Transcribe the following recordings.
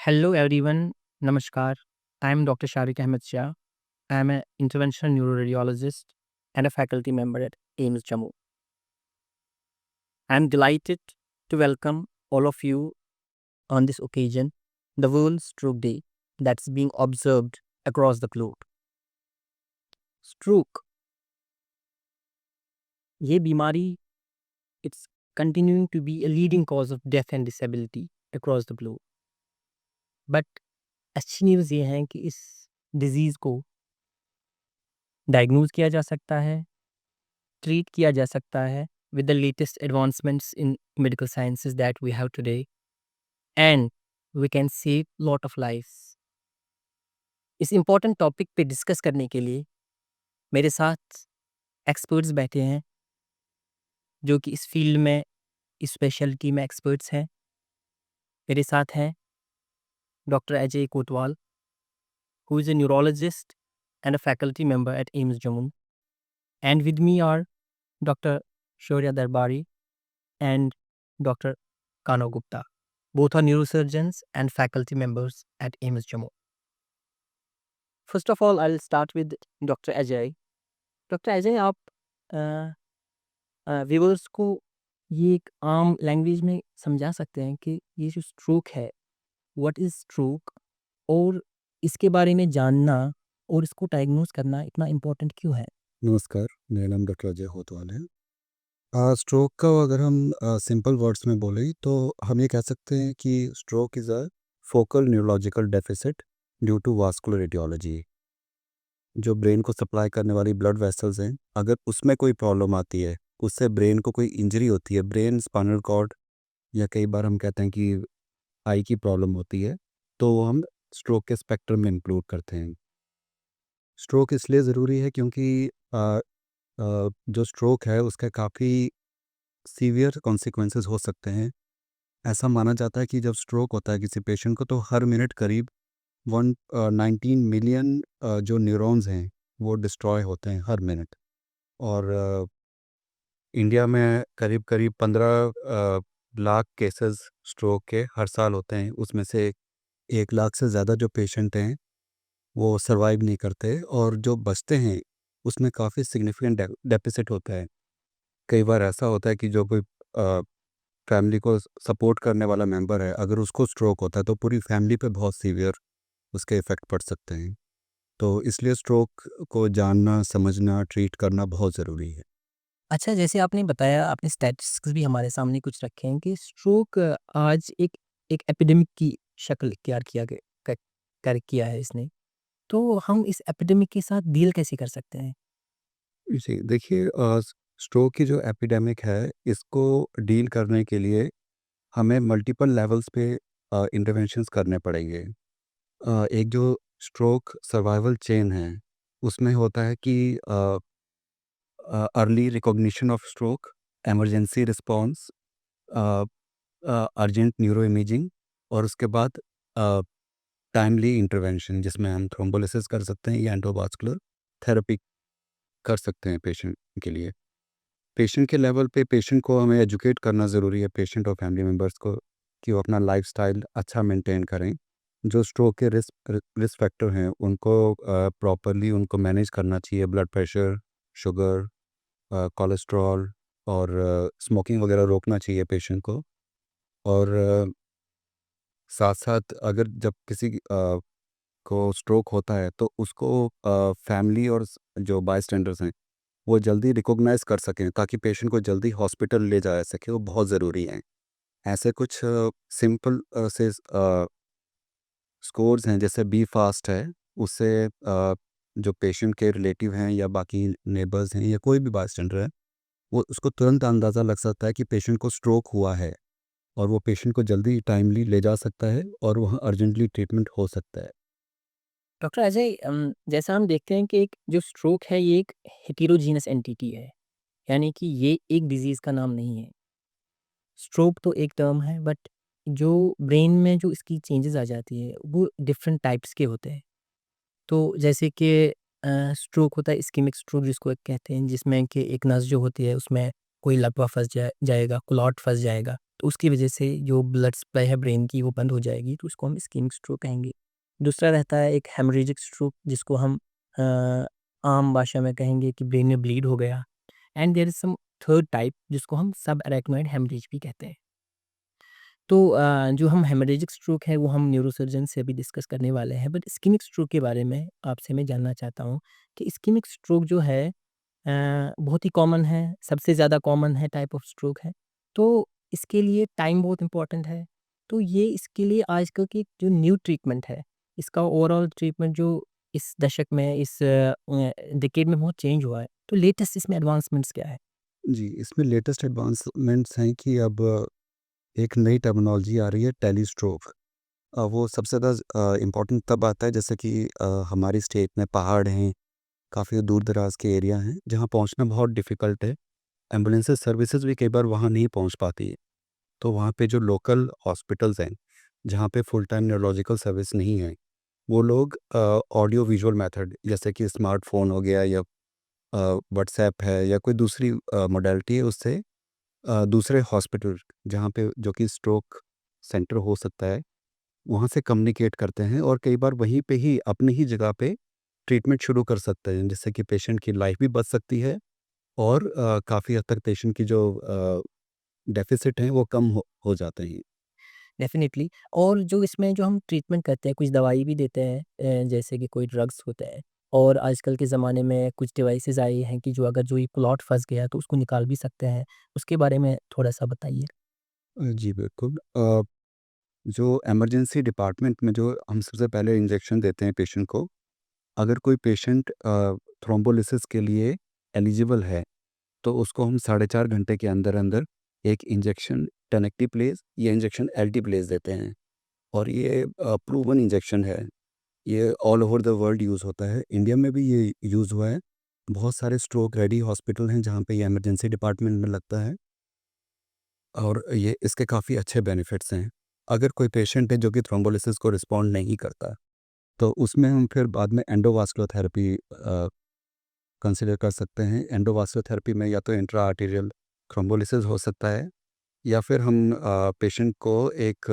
Hello everyone, Namaskar. I am Dr. Sharik Ahmed Shah. I am an interventional neuroradiologist and a faculty member at AIMS Jammu. I am delighted to welcome all of you on this occasion, the World Stroke Day that's being observed across the globe. Stroke, ये बीमारी, it's continuing to be a leading cause of death and disability across the globe. But अच्छी news ये है कि इस disease को diagnose किया जा सकता है, ट्रीट किया जा सकता है with the latest advancements in medical sciences that we have today, and we can save lot of lives. इस इम्पोर्टेंट टॉपिक पे डिस्कस करने के लिए मेरे साथ एक्सपर्ट्स बैठे हैं जो कि इस फील्ड में, इस स्पेशलिटी में एक्सपर्ट्स हैं। मेरे साथ हैं doctor Ajay Kotwal, who is a neurologist and a faculty member at AIMS Jammu, and with me are Dr. Shaurya Darbari and Dr. Kano Gupta. Both are neurosurgeons and faculty members at AIMS Jammu. First of all, I'll start with Dr. Ajay. Dr. Ajay, आप viewers को ये एक आम language में समझा सकते हैं कि ये जो स्ट्रोक है, व्हाट इज़ स्ट्रोक, और इसके बारे में जानना और इसको डायग्नोज करना इतना इम्पोर्टेंट क्यों है? नमस्कार, मेरा नाम डॉक्टर अजय होतवाल है। स्ट्रोक का अगर हम सिंपल वर्ड्स में बोलें तो हम ये कह सकते हैं कि stroke is a focal neurological deficit due to vascular etiology. जो ब्रेन को सप्लाई करने वाली ब्लड वेसल्स हैं, अगर उसमें कोई प्रॉब्लम आती है, उससे ब्रेन को कोई इंजरी होती है, ब्रेन स्पाइनल कॉर्ड या कई बार हम कहते हैं कि आई की प्रॉब्लम होती है, तो वो हम स्ट्रोक के स्पेक्ट्रम में इंक्लूड करते हैं। स्ट्रोक इसलिए ज़रूरी है क्योंकि जो स्ट्रोक है उसके काफ़ी सीवियर कॉन्सिक्वेंसेस हो सकते हैं। ऐसा माना जाता है कि जब स्ट्रोक होता है किसी पेशेंट को तो हर मिनट करीब 19 मिलियन जो न्यूरॉन्स हैं वो डिस्ट्रॉय होते हैं हर मिनट। और इंडिया में करीब करीब 15 लाख केसेस स्ट्रोक के हर साल होते हैं। उसमें से 1 लाख से ज़्यादा जो पेशेंट हैं वो सर्वाइव नहीं करते, और जो बचते हैं उसमें काफ़ी सिग्निफिकेंट डेफिसिट होता है। कई बार ऐसा होता है कि जो कोई फैमिली को सपोर्ट करने वाला मेंबर है, अगर उसको स्ट्रोक होता है तो पूरी फैमिली पे बहुत सीवियर उसके इफ़ेक्ट पड़ सकते हैं। तो इसलिए स्ट्रोक को जानना, समझना, ट्रीट करना बहुत ज़रूरी है। अच्छा, जैसे आपने बताया, आपने स्टैटिस्टिक्स भी हमारे सामने कुछ रखे हैं कि स्ट्रोक आज एक एक एपिडेमिक की शक्ल इख्तियार किया है इसने। तो हम इस एपिडेमिक के साथ डील कैसे कर सकते हैं? जी, देखिए स्ट्रोक की जो एपिडेमिक है, इसको डील करने के लिए हमें मल्टीपल लेवल्स पे इंटरवेंशंस करने पड़ेंगे। एक जो स्ट्रोक सर्वाइवल चेन है, उसमें होता है कि early recognition of stroke, emergency response, urgent neuro imaging, और उसके बाद टाइमली इंटरवेंशन जिसमें हम थ्रोम्बोलिसिस कर सकते हैं या एंडोवास्कुलर थेरेपी कर सकते हैं पेशेंट के लिए। पेशेंट के लेवल पे पेशेंट को हमें एजुकेट करना ज़रूरी है, पेशेंट और फैमिली मेम्बर्स को, कि वो अपना लाइफस्टाइल अच्छा मेंटेन करें। जो स्ट्रोक के रिस्क फैक्टर हैं उनको प्रॉपरली उनको मैनेज करना चाहिए। ब्लड प्रेशर, शुगर, कोलेस्ट्रॉल और स्मोकिंग वगैरह रोकना चाहिए पेशेंट को। और साथ साथ अगर जब किसी को स्ट्रोक होता है तो उसको फैमिली और जो बायस्टैंडर्स हैं वो जल्दी रिकॉग्नाइज कर सकें ताकि पेशेंट को जल्दी हॉस्पिटल ले जाया सके, वो बहुत ज़रूरी है। ऐसे कुछ सिंपल से स्कोर्स हैं, जैसे बी फास्ट है, उससे जो पेशेंट के रिलेटिव हैं या बाकी नेबर्स हैं या कोई भी बायस्टैंडर है, वो उसको तुरंत अंदाज़ा लग सकता है कि पेशेंट को स्ट्रोक हुआ है, और वो पेशेंट को जल्दी टाइमली ले जा सकता है और वहाँ अर्जेंटली ट्रीटमेंट हो सकता है। डॉक्टर अजय, जैसा हम देखते हैं कि एक जो स्ट्रोक है ये एक हेटेरोजीनस एंटिटी है, यानी कि ये एक डिज़ीज़ का नाम नहीं है। स्ट्रोक तो एक टर्म है, बट जो ब्रेन में जो इसकी चेंजेज़ आ जाती है वो डिफरेंट टाइप्स के होते हैं। तो जैसे कि स्ट्रोक होता है इस्केमिक स्ट्रोक जिसको एक कहते हैं, जिसमें कि एक नस जो होती है उसमें कोई लकवा फँस जाएगा, क्लॉट फँस जाएगा। तो उसकी वजह से जो ब्लड सप्लाई है ब्रेन की वो बंद हो जाएगी, तो उसको हम इस्केमिक स्ट्रोक कहेंगे। दूसरा रहता है एक हेमरेजिक स्ट्रोक, जिसको हम आम भाषा में कहेंगे कि ब्रेन में ब्लीड हो गया। And there is some third type जिसको हम सब अरेक्नोइड हेमरेज भी कहते हैं। तो जो हम हेमरेजिक स्ट्रोक है वो हम न्यूरोसर्जन से अभी डिस्कस करने वाले हैं, बट इस्केमिक स्ट्रोक के बारे में आपसे मैं जानना चाहता हूँ कि इस्केमिक स्ट्रोक जो है बहुत ही कॉमन है, सबसे ज़्यादा कॉमन है टाइप ऑफ स्ट्रोक है। तो इसके लिए टाइम बहुत इम्पोर्टेंट है। तो ये इसके लिए आजकल की जो न्यू ट्रीटमेंट है, इसका ओवरऑल ट्रीटमेंट जो इस दशक में, इस डिकेड में बहुत चेंज हुआ है। तो लेटेस्ट इसमें एडवांसमेंट्स क्या है? जी, इसमें लेटेस्ट एडवांसमेंट्स हैं कि अब एक नई टर्मिनोलॉजी आ रही है टेलीस्ट्रोक। वो सबसे ज़्यादा इम्पोर्टेंट तब आता है जैसे कि हमारी स्टेट में पहाड़ हैं, काफ़ी दूर-दराज़ के एरिया हैं, जहाँ पहुँचना बहुत डिफ़िकल्ट है। एम्बुलेंसेस सर्विसेज़ भी कई बार वहाँ नहीं पहुँच पाती है। तो वहाँ पे जो लोकल हॉस्पिटल्स हैं, जहाँ पे फुल टाइम न्यूरोलॉजिकल सर्विस नहीं है, वो लोग ऑडियो विजुअल मेथड जैसे कि स्मार्टफ़ोन हो गया या व्हाट्सऐप है या कोई दूसरी मॉडलिटी है, उससे दूसरे हॉस्पिटल जहाँ पे जो कि स्ट्रोक सेंटर हो सकता है, वहाँ से कम्युनिकेट करते हैं और कई बार वहीं पे ही अपनी ही जगह पे ट्रीटमेंट शुरू कर सकते हैं, जिससे कि पेशेंट की लाइफ भी बच सकती है और काफ़ी हद तक पेशेंट की जो डेफ़िसिट हैं वो कम हो जाते हैं। डेफ़िनिटली। और जो इसमें जो हम ट्रीटमेंट करते हैं, कुछ दवाई भी देते हैं, जैसे कि कोई ड्रग्स होते हैं, और आजकल के ज़माने में कुछ डिवाइसेज़ आए हैं कि जो अगर जो ये क्लॉट फँस गया तो उसको निकाल भी सकते हैं। उसके बारे में थोड़ा-सा बताइए? जी बिल्कुल। जो इमरजेंसी डिपार्टमेंट में जो हम सबसे पहले इंजेक्शन देते हैं पेशेंट को, अगर कोई पेशेंट थ्रोम्बोलिसिस के लिए एलिजिबल है, तो उसको हम साढ़े 4 घंटे के अंदर-अंदर एक इंजेक्शन टेनेक्टिप्लेज़ या इंजेक्शन एल्टीप्लेज़ देते हैं और ये प्रूवन इंजेक्शन है। ये all over the world use होता है। इंडिया में भी ये यूज़ हुआ है। बहुत सारे स्ट्रोक रेडी हॉस्पिटल हैं जहाँ पे ये इमरजेंसी डिपार्टमेंट में लगता है और ये इसके काफ़ी अच्छे बेनिफिट्स हैं। अगर कोई पेशेंट है जो कि थ्रोम्बोलिसिस को रिस्पॉन्ड नहीं करता, तो उसमें हम फिर बाद में एंडोवास्कुलर थेरेपी कंसीडर कर सकते हैं। एंडोवास्कुलर थेरेपी में या तो इंट्रा आर्टेरियल थ्रोम्बोलिसिस हो सकता है या फिर हम पेशेंट को एक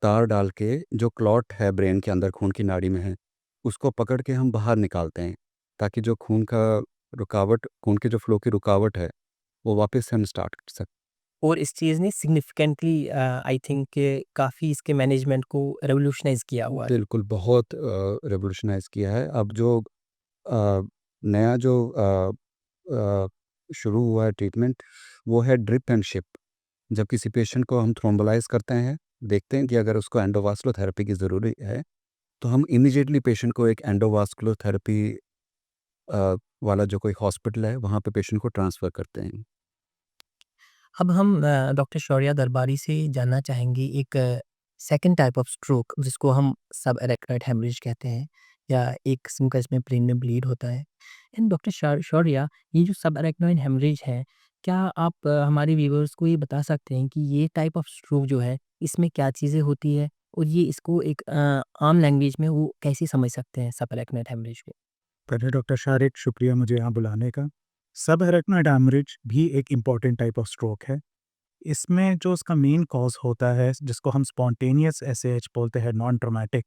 तार डाल के जो क्लॉट है ब्रेन के अंदर खून की नाड़ी में है, उसको पकड़ के हम बाहर निकालते हैं, ताकि जो खून के जो फ्लो की रुकावट है, वो वापस से हम स्टार्ट कर सकें। और इस चीज़ ने सिग्निफिकेंटली आई थिंक कि काफ़ी इसके मैनेजमेंट को रिवॉल्यूशनाइज़ किया हुआ है। बिल्कुल, बहुत रिवॉल्यूशनाइज़ किया है। अब जो अ, नया जो शुरू हुआ है ट्रीटमेंट, वो है ड्रिप एंड शिप। जब किसी पेशेंट को हम थ्रोम्बोलाइज़ करते हैं, देखते हैं कि अगर उसको एंडोवास्कुलर थेरेपी की ज़रूरी है, तो हम इमीडिएटली पेशेंट को एक एंडोवास्कुलर थेरेपी वाला जो कोई हॉस्पिटल है, वहाँ पे पेशेंट को ट्रांसफ़र करते हैं। अब हम डॉक्टर शौर्या दरबारी से जानना चाहेंगे एक सेकंड टाइप ऑफ स्ट्रोक जिसको हम सब एरेक्नोइड हेमरेज कहते हैं, या एक किस्म का इसमें ब्रेन में ब्लीड होता है। एंड डॉक्टर शौर्या, ये जो सब एरेक्नोइड हेमरेज है, क्या आप हमारे व्यूअर्स को ये बता सकते हैं कि ये टाइप ऑफ स्ट्रोक जो है इसमें क्या चीज़ें होती है, और ये इसको एक आम लैंग्वेज में वो कैसे समझ सकते हैं सब एरेक्नोइड हेमरेज को? पहले डॉक्टर शारिक शुक्रिया मुझे यहाँ बुलाने का। सब एरेक्नोइड हैमरेज भी एक इम्पॉर्टेंट टाइप ऑफ स्ट्रोक है। इसमें जो उसका मेन कॉज़ होता है जिसको हम स्पॉन्टेनियस एसएएच बोलते हैं नॉन ट्रॉमेटिक,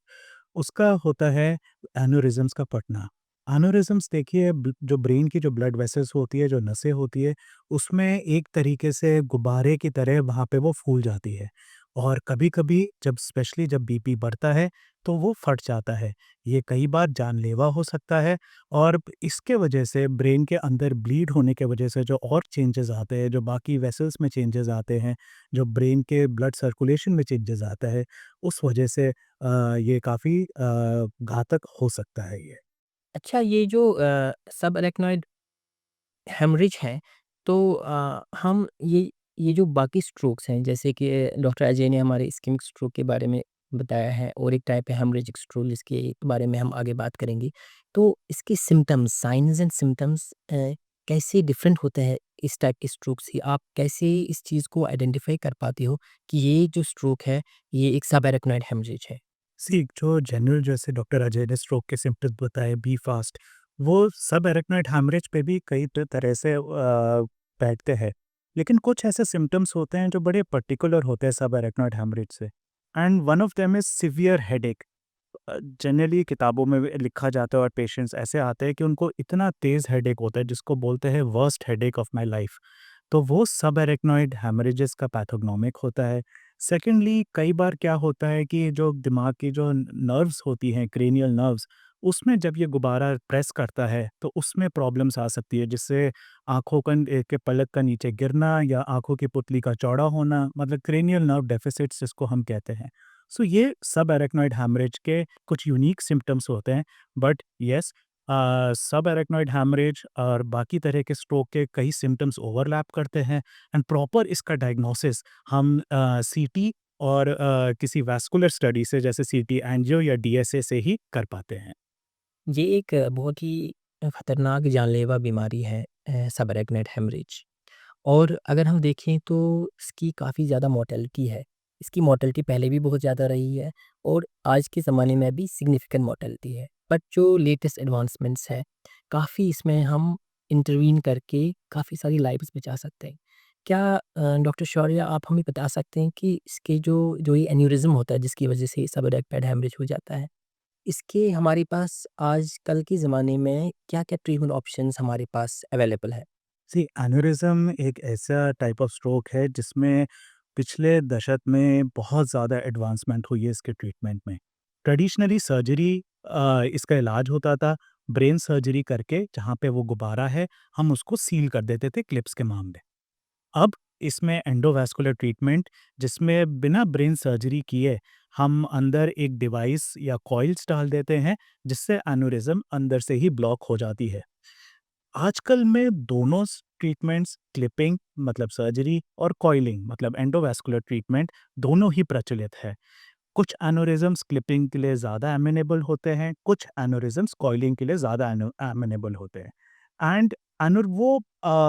उसका होता है एन्यूरिज़म्स का फटना। एन्यूरिज़म्स देखिए जो ब्रेन की जो ब्लड वेसल्स होती है, जो नसें होती है, उसमें एक तरीके से गुब्बारे की तरह वहाँ पे वो फूल जाती है और कभी-कभी जब स्पेशली जब बीपी बढ़ता है, तो वो फट जाता है। ये कई बार जानलेवा हो सकता है और इसके वजह से ब्रेन के अंदर ब्लीड होने के वजह से जो और चेंजेज़ आते हैं, जो बाकी वेसल्स में चेंजेज़ आते हैं, जो ब्रेन के ब्लड सर्कुलेशन में चेंजेज़ आता है, उस वजह से ये काफ़ी घातक हो सकता है ये। अच्छा, ये जो सब एरेक्नोइड हेमरेज हैं, तो हम ये जो बाकी स्ट्रोक्स हैं, जैसे कि डॉक्टर अजय ने हमारे इस्केमिक स्ट्रोक के बारे में बताया है, और एक टाइप है हेमरेजिक स्ट्रोक जिसके बारे में हम आगे बात करेंगे। तो इसके सिम्पटम्स, साइन्स एंड सिम्पटम्स कैसे डिफरेंट होते हैं इस टाइप के स्ट्रोक से? आप कैसे इस चीज़ को आइडेंटिफ़ाई कर पाते हो कि ये जो स्ट्रोक है, ये एक सब एरेक्नोइड हेमरेज है? सी जो जनरल जैसे डॉक्टर अजय ने स्ट्रोक के सिम्पटम्स बताए बी फास्ट, वो सब एरेक्नोइड हैमरेज पे भी कई तरह से बैठते हैं। लेकिन कुछ ऐसे सिम्पटम्स होते हैं जो बड़े पर्टिकुलर होते हैं सब एरेक्नॉइड हेमरेज से, and one of them is severe headache. Generally किताबों में भी लिखा जाता है और पेशेंट्स ऐसे आते हैं कि उनको इतना तेज़ हेडेक होता है जिसको बोलते हैं worst headache of my life, तो वो सब एरेक्नॉइड हेमरेजेस का पैथोग्नोमिक होता है। सेकेंडली, कई बार क्या होता है कि जो दिमाग की जो नर्व्स होती हैं, क्रेनियल नर्व्स, उसमें जब ये गुब्बारा प्रेस करता है तो उसमें प्रॉब्लम्स आ सकती है, जिससे आँखों के पलक का नीचे गिरना या आँखों की पुतली का चौड़ा होना, मतलब क्रेनियल नर्व डेफिसिट्स जिसको हम कहते हैं। सो ये सब एरेक्नॉइड हैमरेज के कुछ यूनिक सिम्पटम्स होते हैं, बट येस, सब एरेक्नॉइड हैमरेज और बाकी तरह के स्ट्रोक के कई सिम्पटम्स ओवरलैप करते हैं, एंड प्रॉपर इसका डायग्नोसिस हम सीटी और किसी वैस्कुलर स्टडी से जैसे सीटी एंजियो या डीएसए से ही कर पाते हैं। ये एक बहुत ही खतरनाक जानलेवा बीमारी है सबएरेक्नोइड हेमरेज। और अगर हम देखें तो इसकी काफ़ी ज़्यादा मोर्टेलिटी है। इसकी मोर्टेलिटी पहले भी बहुत ज़्यादा रही है और आज के ज़माने में भी सिग्निफिकेंट मोर्टेलिटी है। बट जो लेटेस्ट एडवांसमेंट्स है, काफ़ी इसमें हम इंटरवीन करके काफ़ी सारी लाइव्स बचा सकते हैं। क्या डॉक्टर शौर्य आप हमें बता सकते हैं कि इसके जो जो ये एन्यूरिज़्म होता है जिसकी वज़ह से सबएरेक्नोइड हेमरेज हो जाता है, इसके हमारे पास आजकल के ज़माने में क्या-क्या ट्रीटमेंट ऑप्शंस हमारे पास अवेलेबल है? सी एन्यूरिज्म एक ऐसा टाइप ऑफ स्ट्रोक है जिसमें पिछले दशक में बहुत ज़्यादा एडवांसमेंट हुई है इसके ट्रीटमेंट में। ट्रेडिशनली सर्जरी इसका इलाज होता था, ब्रेन सर्जरी करके जहाँ पे वो गुब्बारा है, हम उसको सील कर देते थे क्लिप्स के मामले। अब इसमें एंडोवास्कुलर ट्रीटमेंट, जिसमें बिना ब्रेन सर्जरी किए हम अंदर एक डिवाइस या कॉइल्स डाल देते हैं, जिससे एन्यूरिज्म अंदर से ही ब्लॉक हो जाती है। आजकल में दोनों ट्रीटमेंट्स, क्लिपिंग मतलब सर्जरी और कॉइलिंग मतलब एंडोवास्कुलर ट्रीटमेंट, दोनों ही प्रचलित है। कुछ एन्युरिज्म्स क्लिपिंग के लिए ज़्यादा एमेनेबल होते हैं, कुछ एन्युरिज्म्स कॉइलिंग के लिए ज़्यादा एमेनेबल होते हैं। एंड वो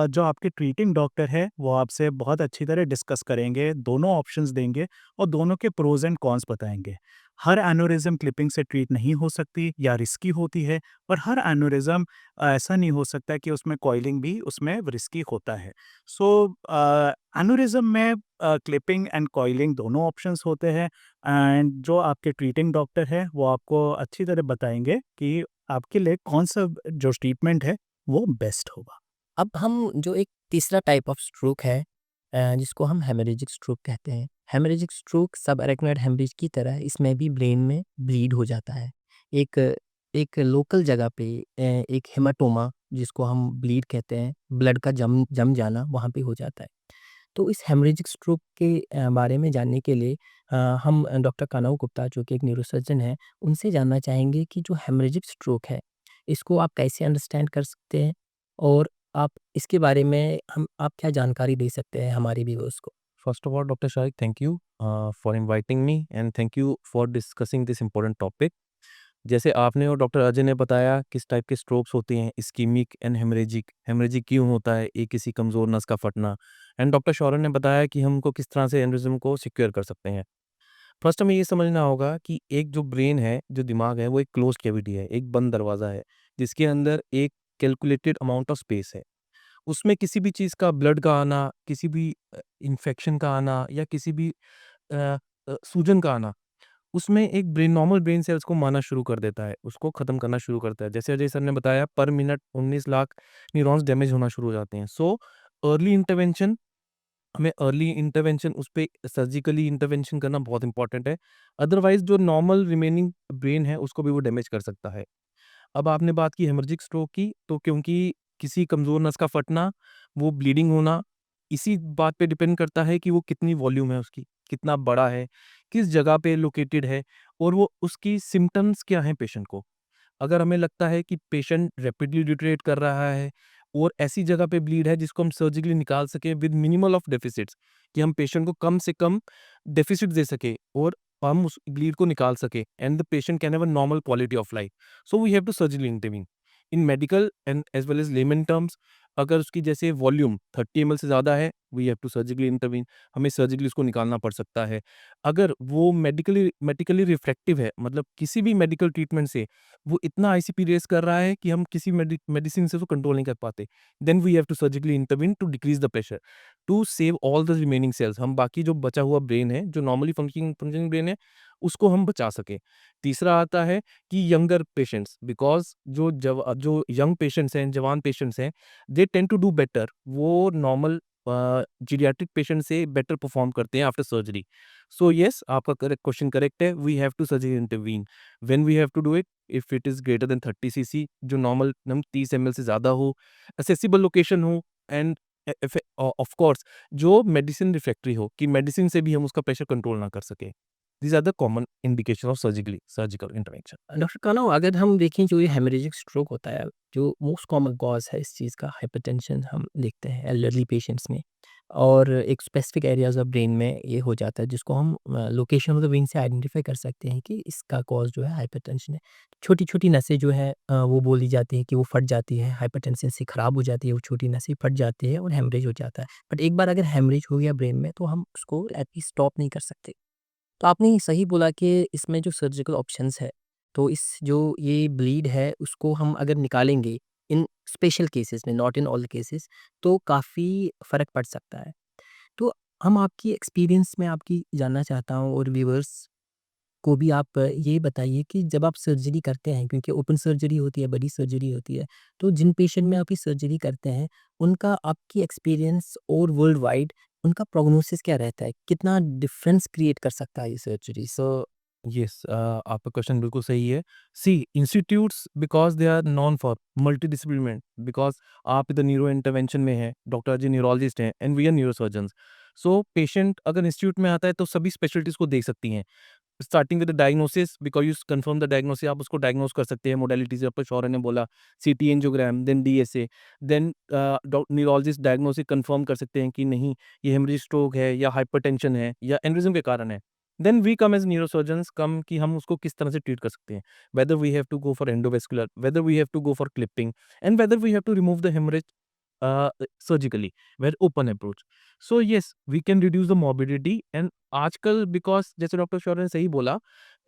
जो आपके ट्रीटिंग डॉक्टर है, वो आपसे बहुत अच्छी तरह डिस्कस करेंगे, दोनों ऑप्शंस देंगे और दोनों के प्रोज एंड कॉन्स बताएंगे। हर एन्युरिज्म क्लिपिंग से ट्रीट नहीं हो सकती या रिस्की होती है, और हर एन्युरिज्म ऐसा नहीं हो सकता कि उसमें कॉइलिंग भी उसमें रिस्की होता है। सो एन्युरिज्म में क्लिपिंग एंड कॉइलिंग दोनों ऑप्शंस होते हैं, एंड जो आपके ट्रीटिंग डॉक्टर है वो आपको अच्छी तरह बताएंगे कि आपके लिए कौन सा जो ट्रीटमेंट है वो बेस्ट होगा। अब हम जो एक तीसरा टाइप ऑफ स्ट्रोक है जिसको हम हेमरेजिक स्ट्रोक कहते हैं। हेमरेजिक स्ट्रोक सब अरेक्नोइड हेमरेज की तरह इसमें भी ब्रेन में ब्लीड हो जाता है। एक एक लोकल जगह पे एक हेमाटोमा जिसको हम ब्लीड कहते हैं, ब्लड का जम जम जाना वहाँ पे हो जाता है। तो इस हेमरेजिक स्ट्रोक के बारे में जानने के लिए हम डॉक्टर कानाऊ गुप्ता जो कि एक न्यूरोसर्जन हैं, उनसे जानना चाहेंगे कि जो हेमरेजिक स्ट्रोक है, इसको आप कैसे अंडरस्टैंड कर सकते हैं? और आप इसके बारे में हम आप क्या जानकारी दे सकते हैं हमारे व्यूअर्स को? First of all, Dr. Sharik, thank you for inviting me and thank you for discussing this important topic. जैसे आपने और डॉक्टर अजय ने बताया किस टाइप के स्ट्रोक्स होते हैं, इस्कीमिक एंड हेमरेजिक। हेमरेजिक क्यों होता है? एक किसी कमज़ोर नस का फटना। एंड डॉक्टर शौर्य ने बताया कि हमको किस तरह से एनेरिज्म को सिक्योर कर सकते हैं। फर्स्ट हमें ये समझना होगा कि एक जो ब्रेन है, जो दिमाग है, वो एक क्लोज़्ड कैविटी है, एक बंद दरवाज़ा है, जिसके अंदर एक कैलकुलेटेड अमाउंट ऑफ स्पेस है। उसमें किसी भी चीज़ का ब्लड का आना, किसी भी इन्फेक्शन का आना या किसी भी अ सूजन का आना, उसमें एक ब्रेन नॉर्मल ब्रेन सेल्स को मारना शुरू कर देता है, उसको ख़त्म करना शुरू करता है। जैसे अजय सर ने बताया पर मिनट 19 लाख न्यूरॉन्स डैमेज होना शुरू हो जाते हैं। सो अर्ली इंटरवेंशन हमें अर्ली इंटरवेंशन उस पे सर्जिकली इंटरवेंशन करना बहुत इम्पोर्टेंट है। अदरवाइज़ जो नॉर्मल रिमेनिंग ब्रेन है, उसको भी वो डैमेज कर सकता है। अब आपने बात की हेमरेजिक स्ट्रोक की, तो क्योंकि किसी कमज़ोर नस का फटना, वो ब्लीडिंग होना, इसी बात पे डिपेंड करता है कि वो कितनी वॉल्यूम है उसकी, कितना बड़ा है, किस जगह पे लोकेटेड है और वो उसकी सिम्पटम्स क्या हैं पेशेंट को। अगर हमें लगता है कि पेशेंट रैपिडली डिटेरियोरेट कर रहा है और ऐसी जगह पे ब्लीड है जिसको हम सर्जिकली निकाल सकें विद मिनिमल ऑफ डेफिसिट्स, कि हम पेशेंट को कम से कम डेफिसिट दे सकें और हम उस ब्लीड को निकाल सकें and the patient can have a normal quality of life, so we have to surgically intervene in medical and as well as layman terms. अगर उसकी जैसे वॉल्यूम 30 ml से ज़्यादा है, we have to surgically intervene, हमें surgically उसको निकालना पड़ सकता है। अगर वो मेडिकली रिफ्रैक्टिव है, मतलब किसी भी मेडिकल ट्रीटमेंट से वो इतना आईसीपी रेज़ कर रहा है कि हम किसी मेडिसिन से उसको कंट्रोल नहीं कर पाते, then we have to surgically intervene to decrease the pressure, to save all the remaining cells. हम बाकी जो बचा हुआ ब्रेन है, जो नॉर्मली फंक्शनिंग ब्रेन है, उसको हम बचा सकें। तीसरा आता है कि यंगर पेशेंट्स, बिकॉज़ जो यंग पेशेंट्स हैं, जवान पेशेंट्स हैं, they tend to do better, वो नॉर्मल जीरियाट्रिक पेशेंट से बेटर परफॉर्म करते हैं आफ्टर सर्जरी। सो येस, आपका क्वेश्चन करेक्ट है, we have to surgically intervene. When we have to do it, if it is greater than 30 cc, जो normal 30 ml से ज़्यादा हो, एक्सेसिबल लोकेशन हो, एंड ऑफ कोर्स जो मेडिसिन रिफ्रैक्टरी हो, कि मेडिसिन से भी हम उसका प्रेशर कंट्रोल ना कर सके। These are the common indication of surgical intervention. Doctor Kano, अगर हम देखें जो ये हेमरेजिक स्ट्रोक होता है, जो मोस्ट कॉमन कॉज़ है इस चीज़ का, हाइपरटेंशन हम देखते हैं एल्डरली पेशेंट्स में, और एक स्पेसिफिक एरियाज़ ऑफ ब्रेन में ये हो जाता है, जिसको हम लोकेशन ऑफ द ब्रेन से आइडेंटिफाई कर सकते हैं कि इसका कॉज़ जो है हाइपरटेंशन है। छोटी-छोटी नसें जो है वो बोली जाती हैं कि वो फट जाती है, हाइपरटेंशन से खराब हो जाती है, वो छोटी नसें फट जाती है और हेमरेज हो जाता है। बट एक बार अगर हेमरेज हो गया ब्रेन में, तो हम उसको एटलीस्ट स्टॉप नहीं कर सकते। तो आपने सही बोला कि इसमें जो सर्जिकल ऑप्शंस है, तो इस जो ये ब्लीड है उसको हम अगर निकालेंगे इन स्पेशल केसेस में, नॉट इन ऑल केसेस, तो काफ़ी फ़र्क पड़ सकता है। तो हम आपकी एक्सपीरियंस में आपकी जानना चाहता हूँ, और व्यूअर्स को भी आप ये बताइए कि जब आप सर्जरी करते हैं, क्योंकि ओपन सर्जरी होती है, बड़ी सर्जरी होती है, तो जिन पेशेंट में आप ये सर्जरी करते हैं, उनका आपकी एक्सपीरियंस और वर्ल्ड वाइड उनका प्रोग्नोसिस क्या रहता है? कितना डिफरेंस क्रिएट कर सकता है ये सर्जरी? सो यस, आपका क्वेश्चन बिल्कुल सही है। See institutes, because they are known for multidisciplinary, because आप इधर न्यूरो इंटरवेंशन में हैं, डॉक्टर जी न्यूरोलॉजिस्ट हैं, and we are neurosurgeons. So patient अगर इंस्टीट्यूट में आता है तो सभी स्पेशलिटीज़ को देख सकती हैं। Starting with the diagnosis, because you confirm the diagnosis, आप उसको डायग्नोस कर सकते हैं मोडालिटीज़, आपको शौर्य ने बोला, CT angiogram, then DSA, then neurologist diagnosis confirm कर सकते हैं कि नहीं, ये हेमरेज स्ट्रोक है या हाइपरटेंशन है या एनेरिज्म के कारण है। Then we come as neurosurgeons come कि हम उसको किस तरह से ट्रीट कर सकते हैं। Whether we have to go for endovascular, whether we have to go for clipping, and whether we have to remove the haemorrhage surgically, very open approach. So yes, we can reduce the morbidity, and आजकल because जैसे doctor Shaurya ने सही बोला,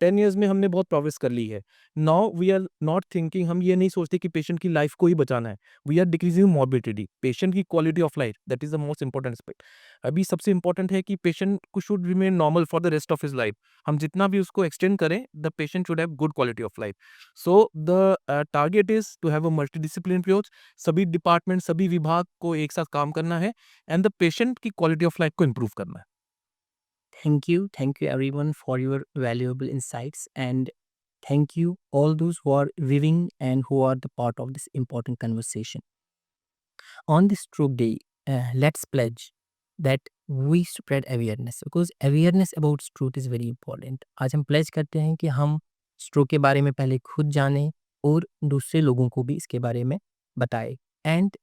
10 years में हमने बहुत progress कर ली है। Now we are not thinking, हम ये नहीं सोचते कि पेशेंट की लाइफ को ही बचाना है। We are decreasing morbidity, patient की quality of life, that is the most important aspect. अभी सबसे इंपॉर्टेंट है कि पेशेंट को should remain normal for the rest of his life. हम जितना भी उसको एक्सटेंड करें, the patient should have good quality of life. So the target is to have a multidisciplinary approach, सभी डिपार्टमेंट, सभी विभाग को एक साथ काम करना है, एंड द पेशेंट की क्वालिटी ऑफ लाइफ को इम्प्रूव करना है। Thank you everyone for your valuable insights, and thank you all those who are viewing and who are the part of this important conversation. On this stroke day, let's pledge that we spread awareness, because awareness about stroke is very important. आज हम pledge करते हैं कि हम stroke के बारे में पहले खुद जानें और दूसरे लोगों को भी इसके बारे में बताएं. And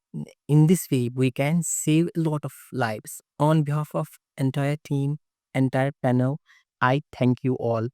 in this way, we can save a lot of lives. On behalf of entire team, entire panel, I thank you all.